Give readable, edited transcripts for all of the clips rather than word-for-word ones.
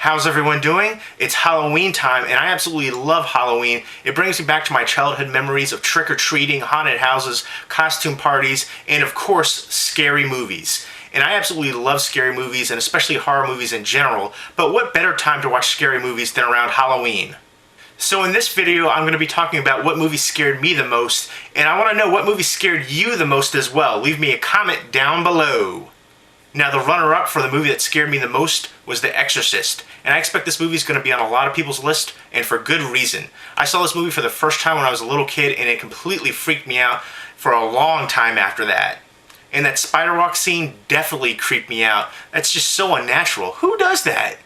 How's everyone doing? It's Halloween time, and I absolutely love Halloween. It brings me back to my childhood memories of trick-or-treating, haunted houses, costume parties, and of course, scary movies. And I absolutely love scary movies, and especially horror movies in general, but what better time to watch scary movies than around Halloween? So in this video, I'm going to be talking about what movie scared me the most, and I want to know what movie scared you the most as well. Leave me a comment down below. Now, the runner-up for the movie that scared me the most was The Exorcist, and I expect this movie is going to be on a lot of people's list, and for good reason. I saw this movie for the first time when I was a little kid, and it completely freaked me out for a long time after that. And that spider walk scene definitely creeped me out. That's just so unnatural. Who does that?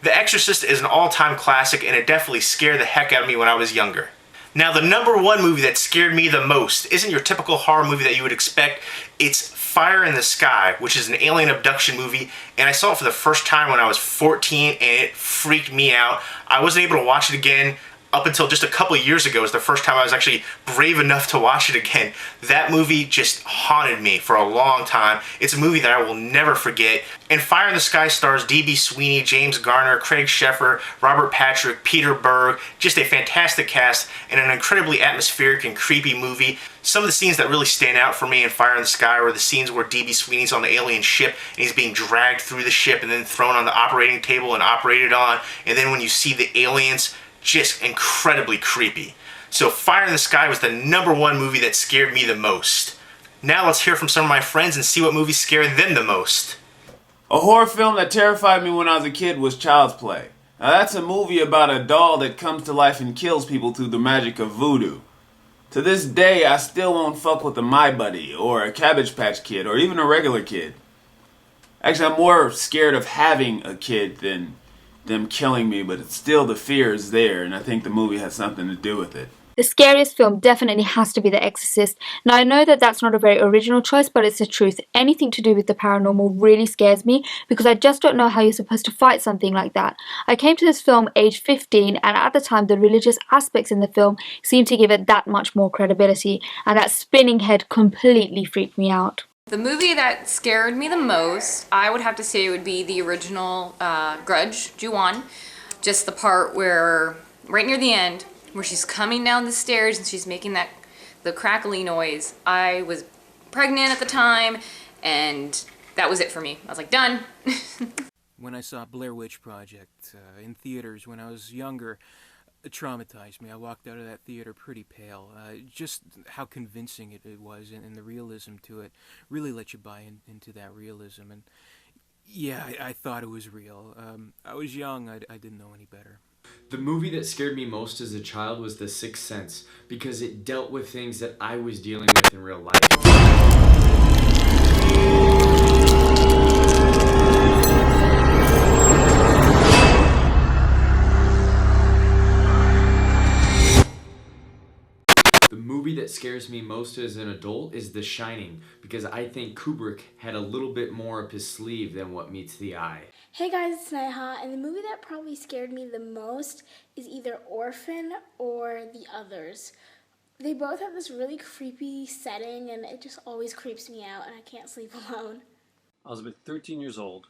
The Exorcist is an all-time classic, and it definitely scared the heck out of me when I was younger. Now, the number one movie that scared me the most isn't your typical horror movie that you would expect. It's Fire in the Sky, which is an alien abduction movie, and I saw it for the first time when I was 14, and it freaked me out. I wasn't able to watch it again up until just a couple of years ago. It was the first time I was actually brave enough to watch it again. That movie just haunted me for a long time. It's a movie that I will never forget. And Fire in the Sky stars D.B. Sweeney, James Garner, Craig Sheffer, Robert Patrick, Peter Berg. Just a fantastic cast and an incredibly atmospheric and creepy movie. Some of the scenes that really stand out for me in Fire in the Sky were the scenes where D.B. Sweeney's on the alien ship and he's being dragged through the ship and then thrown on the operating table and operated on. And then when you see the aliens, just incredibly creepy. So Fire in the Sky was the number one movie that scared me the most. Now let's hear from some of my friends and see what movies scared them the most. A horror film that terrified me when I was a kid was Child's Play. Now that's a movie about a doll that comes to life and kills people through the magic of voodoo. To this day, I still won't fuck with a My Buddy, or a Cabbage Patch Kid, or even a regular kid. Actually, I'm more scared of having a kid than them killing me, but it's still, the fear is there, and I think the movie has something to do with it. The scariest film definitely has to be The Exorcist. Now, I know that that's not a very original choice, but it's the truth. Anything to do with the paranormal really scares me because I just don't know how you're supposed to fight something like that. I came to this film aged 15, and at the time the religious aspects in the film seemed to give it that much more credibility, and that spinning head completely freaked me out. The movie that scared me the most, I would have to say, would be the original Grudge, Ju-On. Just the part where, right near the end, where she's coming down the stairs and she's making the crackly noise. I was pregnant at the time, and that was it for me. I was like, done. When I saw Blair Witch Project in theaters when I was younger, it traumatized me. I walked out of that theater pretty pale. Just how convincing it was, and the realism to it really let you buy into that realism. And yeah, I thought it was real. I was young. I didn't know any better. The movie that scared me most as a child was The Sixth Sense, because it dealt with things that I was dealing with in real life. The movie that scares me most as an adult is The Shining, because I think Kubrick had a little bit more up his sleeve than what meets the eye. Hey guys, it's Neha, and the movie that probably scared me the most is either Orphan or The Others. They both have this really creepy setting, and it just always creeps me out, and I can't sleep alone. I was about 13 years old,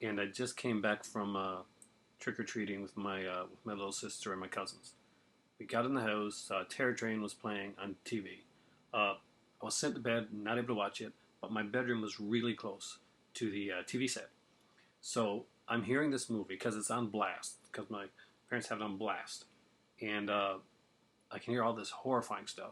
and I just came back from trick-or-treating with my little sister and my cousins. We got in the house, Terror Train was playing on TV. I was sent to bed, not able to watch it, but my bedroom was really close to the TV set. So I'm hearing this movie because it's on blast, because my parents have it on blast. And I can hear all this horrifying stuff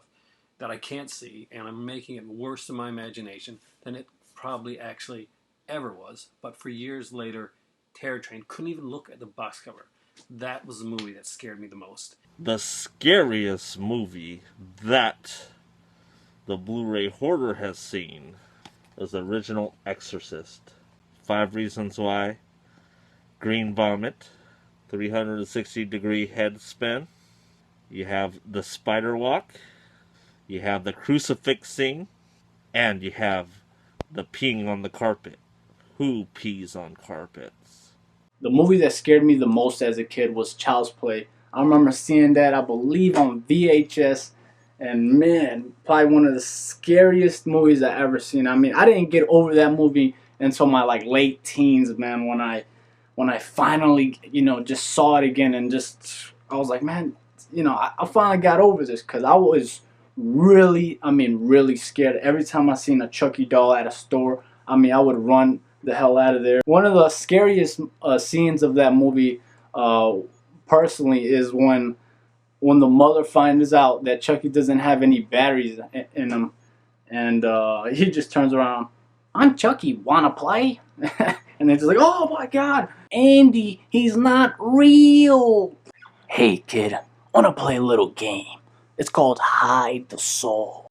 that I can't see, and I'm making it worse in my imagination than it probably actually ever was. But for years later, Terror Train couldn't even look at the box cover. That was the movie that scared me the most. The scariest movie that the Blu-ray hoarder has seen is the original Exorcist. 5 reasons why: green vomit, 360-degree head spin, you have the spider walk, you have the crucifix scene, and you have the peeing on the carpet. Who pees on carpets? The movie that scared me the most as a kid was Child's Play. I remember seeing that, I believe, on VHS, and man, probably one of the scariest movies I ever seen. I mean, I didn't get over that movie until my late teens, man, when when I finally, just saw it again, and I was like, man, I finally got over this, because I was really scared. Every time I seen a Chucky doll at a store, I would run the hell out of there. One of the scariest scenes of that movie, personally, is when the mother finds out that Chucky doesn't have any batteries in him, and he just turns around, "I'm Chucky, wanna play?" And they're just like, "Oh my God, Andy, he's not real." "Hey kid, wanna play a little game? It's called Hide the Soul."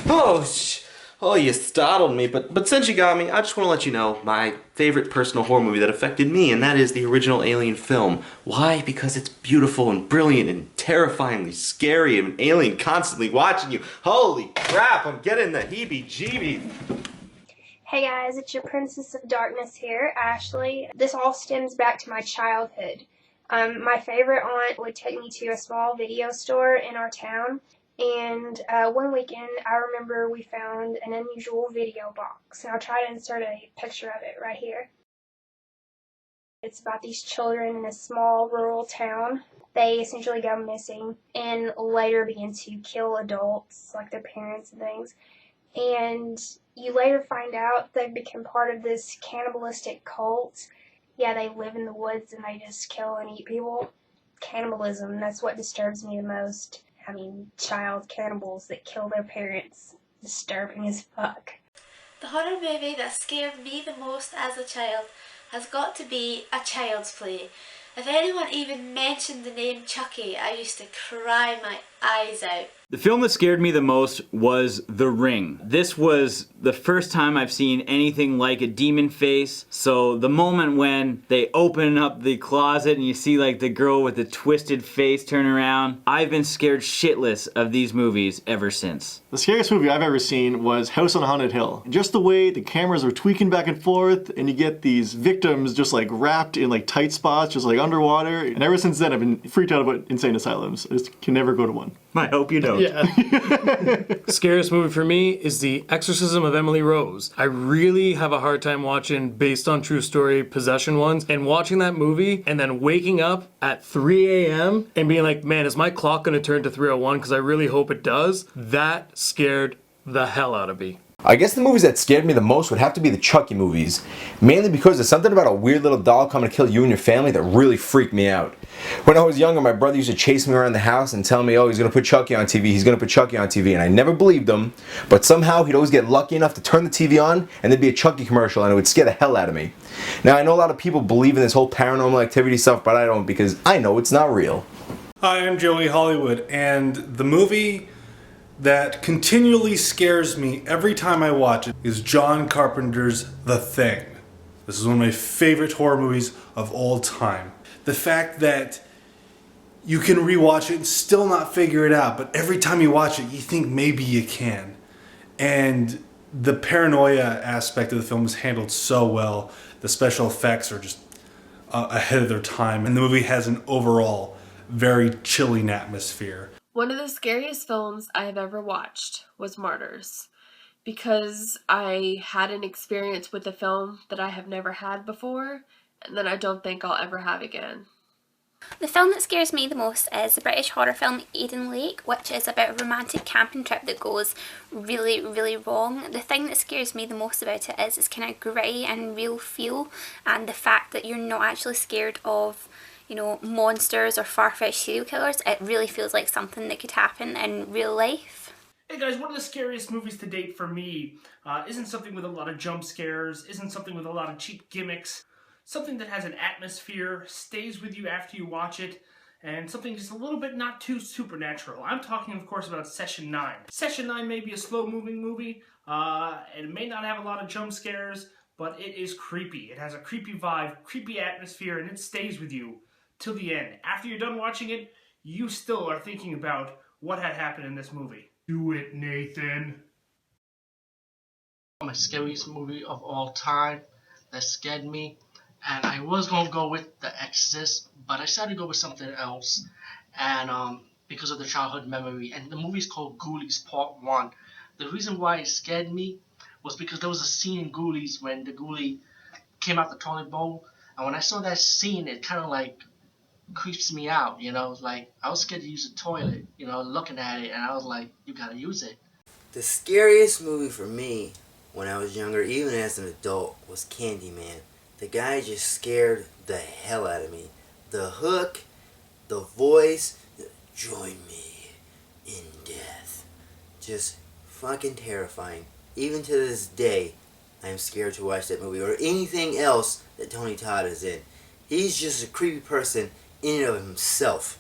Oh, you startled me, but since you got me, I just want to let you know my favorite personal horror movie that affected me, and that is the original Alien film. Why? Because it's beautiful and brilliant and terrifyingly scary, and an alien constantly watching you. Holy crap, I'm getting the heebie-jeebies. Hey guys, it's your Princess of Darkness here, Ashley. This all stems back to my childhood. My favorite aunt would take me to a small video store in our town, and one weekend I remember we found an unusual video box, and I'll try to insert a picture of it right here. It's about these children in a small rural town. They essentially go missing and later begin to kill adults, like their parents and things. And you later find out they've become part of this cannibalistic cult. Yeah, they live in the woods and they just kill and eat people. Cannibalism, that's what disturbs me the most. I mean, child cannibals that kill their parents. Disturbing as fuck. The horror movie that scared me the most as a child has got to be A Child's Play. If anyone even mentioned the name Chucky, I used to cry my eyes out. The film that scared me the most was The Ring. This was the first time I've seen anything like a demon face. So the moment when they open up the closet and you see like the girl with the twisted face turn around, I've been scared shitless of these movies ever since. The scariest movie I've ever seen was House on Haunted Hill. Just the way the cameras are tweaking back and forth, and you get these victims just like wrapped in like tight spots, just like underwater. And ever since then I've been freaked out about insane asylums. I just can never go to one. I hope you don't. Yeah. Scariest movie for me is The Exorcism of Emily Rose. I really have a hard time watching based on true story possession ones, and watching that movie and then waking up at 3 a.m. and being like, man, is my clock going to turn to 3:01? Because I really hope it does. That scared the hell out of me. I guess the movies that scared me the most would have to be the Chucky movies. Mainly because there's something about a weird little doll coming to kill you and your family that really freaked me out. When I was younger, my brother used to chase me around the house and tell me, oh, he's going to put Chucky on TV, he's going to put Chucky on TV, and I never believed him, but somehow he'd always get lucky enough to turn the TV on and there'd be a Chucky commercial and it would scare the hell out of me. Now, I know a lot of people believe in this whole paranormal activity stuff, but I don't, because I know it's not real. Hi, I'm Joey Hollywood, and the movie that continually scares me every time I watch it is John Carpenter's The Thing. This is one of my favorite horror movies of all time. The fact that you can rewatch it and still not figure it out, but every time you watch it, you think maybe you can. And the paranoia aspect of the film is handled so well. The special effects are just ahead of their time, and the movie has an overall very chilling atmosphere. One of the scariest films I have ever watched was Martyrs, because I had an experience with a film that I have never had before, and that I don't think I'll ever have again. The film that scares me the most is the British horror film Eden Lake, which is about a romantic camping trip that goes really, really wrong. The thing that scares me the most about it is its kind of grey and real feel, and the fact that you're not actually scared of, you know, monsters or far-fetched serial killers. It really feels like something that could happen in real life. Hey guys, one of the scariest movies to date for me isn't something with a lot of jump scares, isn't something with a lot of cheap gimmicks, something that has an atmosphere, stays with you after you watch it, and something just a little bit not too supernatural. I'm talking, of course, about Session 9. Session 9 may be a slow-moving movie, and it may not have a lot of jump scares, but it is creepy. It has a creepy vibe, creepy atmosphere, and it stays with you till the end. After you're done watching it, you still are thinking about what had happened in this movie. Do it, Nathan. My scariest movie of all time that scared me, and I was gonna go with The Exorcist, but I decided to go with something else, and because of the childhood memory. And the movie's called Ghoulies Part 1. The reason why it scared me was because there was a scene in Ghoulies when the ghoulie came out the toilet bowl, And when I saw that scene, it kind of like creeps me out, you know, like I was scared to use the toilet, you know, looking at it, and I was like, you gotta use it. The scariest movie for me when I was younger, even as an adult, was Candyman. The guy just scared the hell out of me. The hook, the voice, join me in death. Just fucking terrifying. Even to this day, I'm scared to watch that movie or anything else that Tony Todd is in. He's just a creepy person in and of himself.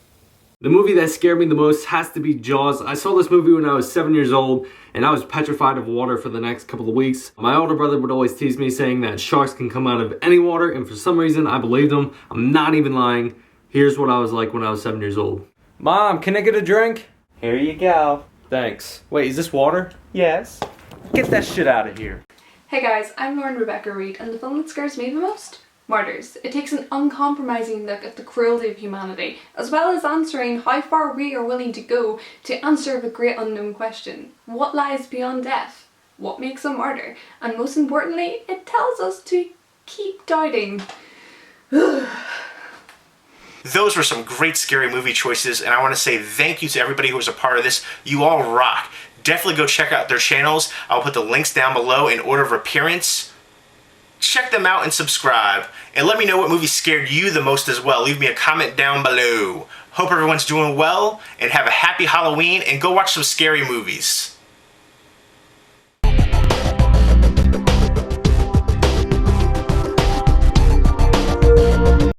The movie that scared me the most has to be Jaws. I saw this movie when I was 7 years old, and I was petrified of water for the next couple of weeks. My older brother would always tease me saying that sharks can come out of any water, and for some reason I believed him. I'm not even lying. Here's what I was like when I was 7 years old. Mom, can I get a drink? Here you go. Thanks. Wait, is this water? Yes. Get that shit out of here. Hey guys, I'm Lauren Rebecca Reed, and the film that scares me the most? Martyrs. It takes an uncompromising look at the cruelty of humanity, as well as answering how far we are willing to go to answer the great unknown question. What lies beyond death? What makes a martyr? And most importantly, it tells us to keep doubting. Those were some great scary movie choices, and I want to say thank you to everybody who was a part of this. You all rock. Definitely go check out their channels. I'll put the links down below in order of appearance. Check them out and subscribe. And let me know what movie scared you the most as well. Leave me a comment down below. Hope everyone's doing well, and have a happy Halloween, and go watch some scary movies.